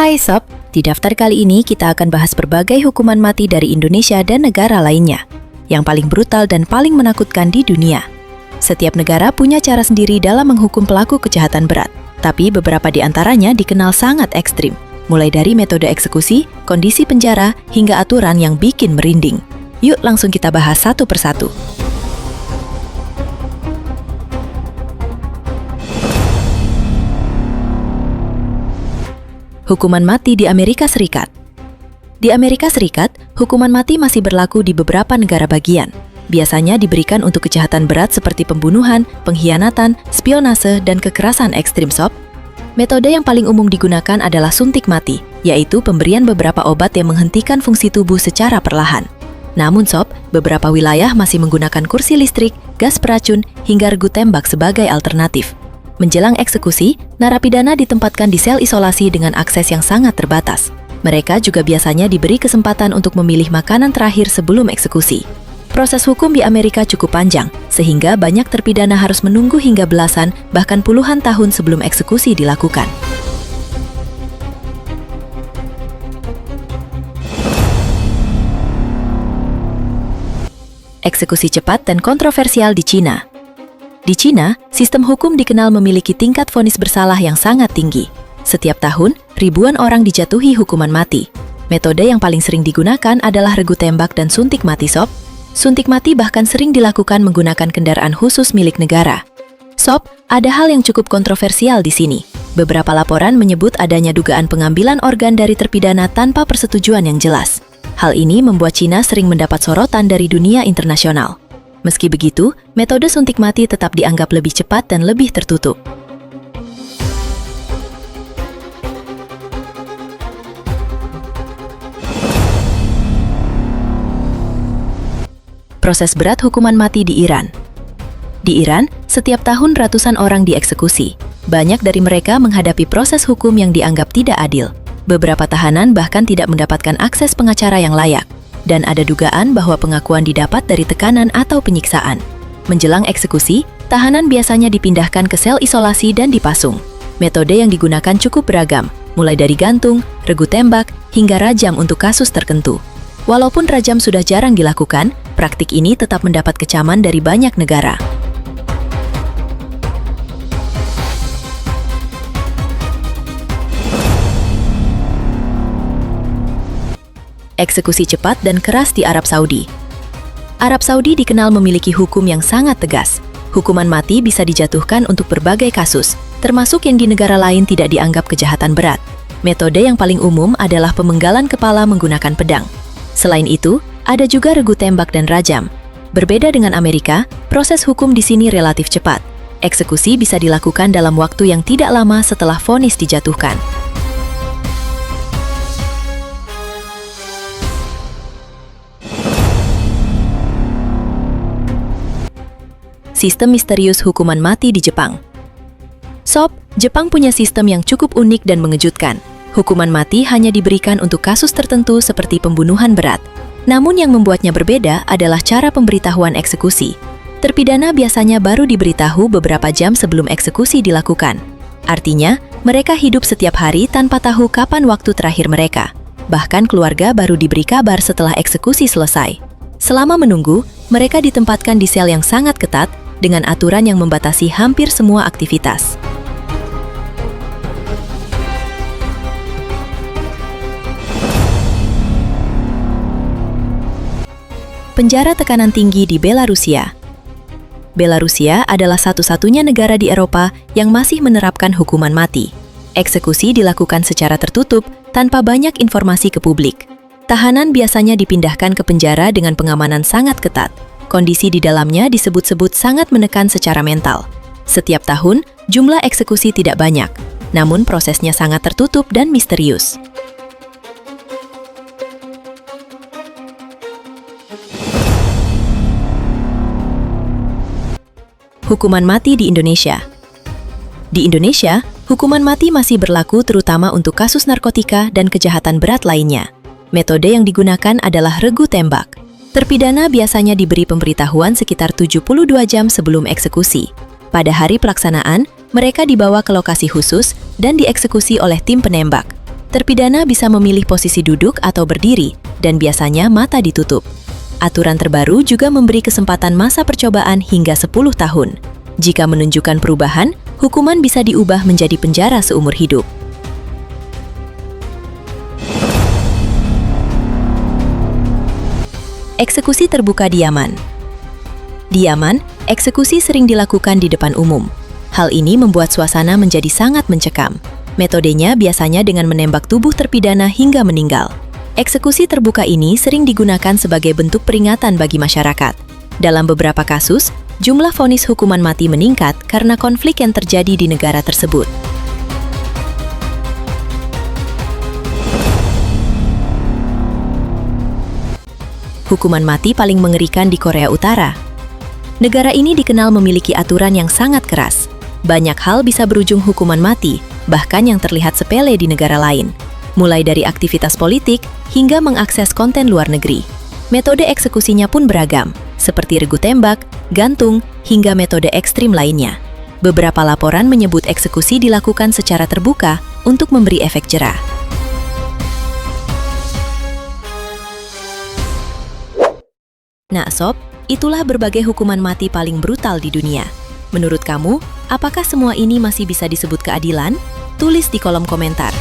Hai Sob, di daftar kali ini kita akan bahas berbagai hukuman mati dari Indonesia dan negara lainnya, yang paling brutal dan paling menakutkan di dunia. Setiap negara punya cara sendiri dalam menghukum pelaku kejahatan berat, tapi beberapa di antaranya dikenal sangat ekstrim, mulai dari metode eksekusi, kondisi penjara, hingga aturan yang bikin merinding. Yuk langsung kita bahas satu persatu. Hukuman mati di Amerika Serikat. Di Amerika Serikat, hukuman mati masih berlaku di beberapa negara bagian. Biasanya diberikan untuk kejahatan berat seperti pembunuhan, pengkhianatan, spionase, dan kekerasan ekstrim Sob. Metode yang paling umum digunakan adalah suntik mati, yaitu pemberian beberapa obat yang menghentikan fungsi tubuh secara perlahan. Namun Sob, beberapa wilayah masih menggunakan kursi listrik, gas beracun, hingga regu tembak sebagai alternatif. Menjelang eksekusi, narapidana ditempatkan di sel isolasi dengan akses yang sangat terbatas. Mereka juga biasanya diberi kesempatan untuk memilih makanan terakhir sebelum eksekusi. Proses hukum di Amerika cukup panjang, sehingga banyak terpidana harus menunggu hingga belasan, bahkan puluhan tahun sebelum eksekusi dilakukan. Eksekusi cepat dan kontroversial di Cina. Di Cina, sistem hukum dikenal memiliki tingkat vonis bersalah yang sangat tinggi. Setiap tahun, ribuan orang dijatuhi hukuman mati. Metode yang paling sering digunakan adalah regu tembak dan suntik mati Sob. Suntik mati bahkan sering dilakukan menggunakan kendaraan khusus milik negara. Sob, ada hal yang cukup kontroversial di sini. Beberapa laporan menyebut adanya dugaan pengambilan organ dari terpidana tanpa persetujuan yang jelas. Hal ini membuat Cina sering mendapat sorotan dari dunia internasional. Meski begitu, metode suntik mati tetap dianggap lebih cepat dan lebih tertutup. Proses berat hukuman mati di Iran. Di Iran, setiap tahun ratusan orang dieksekusi. Banyak dari mereka menghadapi proses hukum yang dianggap tidak adil. Beberapa tahanan bahkan tidak mendapatkan akses pengacara yang layak. Dan ada dugaan bahwa pengakuan didapat dari tekanan atau penyiksaan. Menjelang eksekusi, tahanan biasanya dipindahkan ke sel isolasi dan dipasung. Metode yang digunakan cukup beragam, mulai dari gantung, regu tembak, hingga rajam untuk kasus tertentu. Walaupun rajam sudah jarang dilakukan, praktik ini tetap mendapat kecaman dari banyak negara. Eksekusi cepat dan keras di Arab Saudi. Arab Saudi dikenal memiliki hukum yang sangat tegas. Hukuman mati bisa dijatuhkan untuk berbagai kasus, termasuk yang di negara lain tidak dianggap kejahatan berat. Metode yang paling umum adalah pemenggalan kepala menggunakan pedang. Selain itu, ada juga regu tembak dan rajam. Berbeda dengan Amerika, proses hukum di sini relatif cepat. Eksekusi bisa dilakukan dalam waktu yang tidak lama setelah vonis dijatuhkan. Sistem misterius hukuman mati di Jepang. Sob, Jepang punya sistem yang cukup unik dan mengejutkan. Hukuman mati hanya diberikan untuk kasus tertentu seperti pembunuhan berat. Namun yang membuatnya berbeda adalah cara pemberitahuan eksekusi. Terpidana biasanya baru diberitahu beberapa jam sebelum eksekusi dilakukan. Artinya, mereka hidup setiap hari tanpa tahu kapan waktu terakhir mereka. Bahkan keluarga baru diberi kabar setelah eksekusi selesai. Selama menunggu, mereka ditempatkan di sel yang sangat ketat, dengan aturan yang membatasi hampir semua aktivitas. Penjara tekanan tinggi di Belarusia. Belarusia adalah satu-satunya negara di Eropa yang masih menerapkan hukuman mati. Eksekusi dilakukan secara tertutup tanpa banyak informasi ke publik. Tahanan biasanya dipindahkan ke penjara dengan pengamanan sangat ketat. Kondisi di dalamnya disebut-sebut sangat menekan secara mental. Setiap tahun, jumlah eksekusi tidak banyak, namun prosesnya sangat tertutup dan misterius. Hukuman mati di Indonesia. Di Indonesia, hukuman mati masih berlaku terutama untuk kasus narkotika dan kejahatan berat lainnya. Metode yang digunakan adalah regu tembak. Terpidana biasanya diberi pemberitahuan sekitar 72 jam sebelum eksekusi. Pada hari pelaksanaan, mereka dibawa ke lokasi khusus dan dieksekusi oleh tim penembak. Terpidana bisa memilih posisi duduk atau berdiri, dan biasanya mata ditutup. Aturan terbaru juga memberi kesempatan masa percobaan hingga 10 tahun. Jika menunjukkan perubahan, hukuman bisa diubah menjadi penjara seumur hidup. Eksekusi terbuka di Yaman. Di Yaman, eksekusi sering dilakukan di depan umum. Hal ini membuat suasana menjadi sangat mencekam. Metodenya biasanya dengan menembak tubuh terpidana hingga meninggal. Eksekusi terbuka ini sering digunakan sebagai bentuk peringatan bagi masyarakat. Dalam beberapa kasus, jumlah vonis hukuman mati meningkat karena konflik yang terjadi di negara tersebut. Hukuman mati paling mengerikan di Korea Utara. Negara ini dikenal memiliki aturan yang sangat keras. Banyak hal bisa berujung hukuman mati, bahkan yang terlihat sepele di negara lain. Mulai dari aktivitas politik hingga mengakses konten luar negeri. Metode eksekusinya pun beragam, seperti regu tembak, gantung, hingga metode ekstrim lainnya. Beberapa laporan menyebut eksekusi dilakukan secara terbuka untuk memberi efek jera. Nah sob, itulah berbagai hukuman mati paling brutal di dunia. Menurut kamu, apakah semua ini masih bisa disebut keadilan? Tulis di kolom komentar.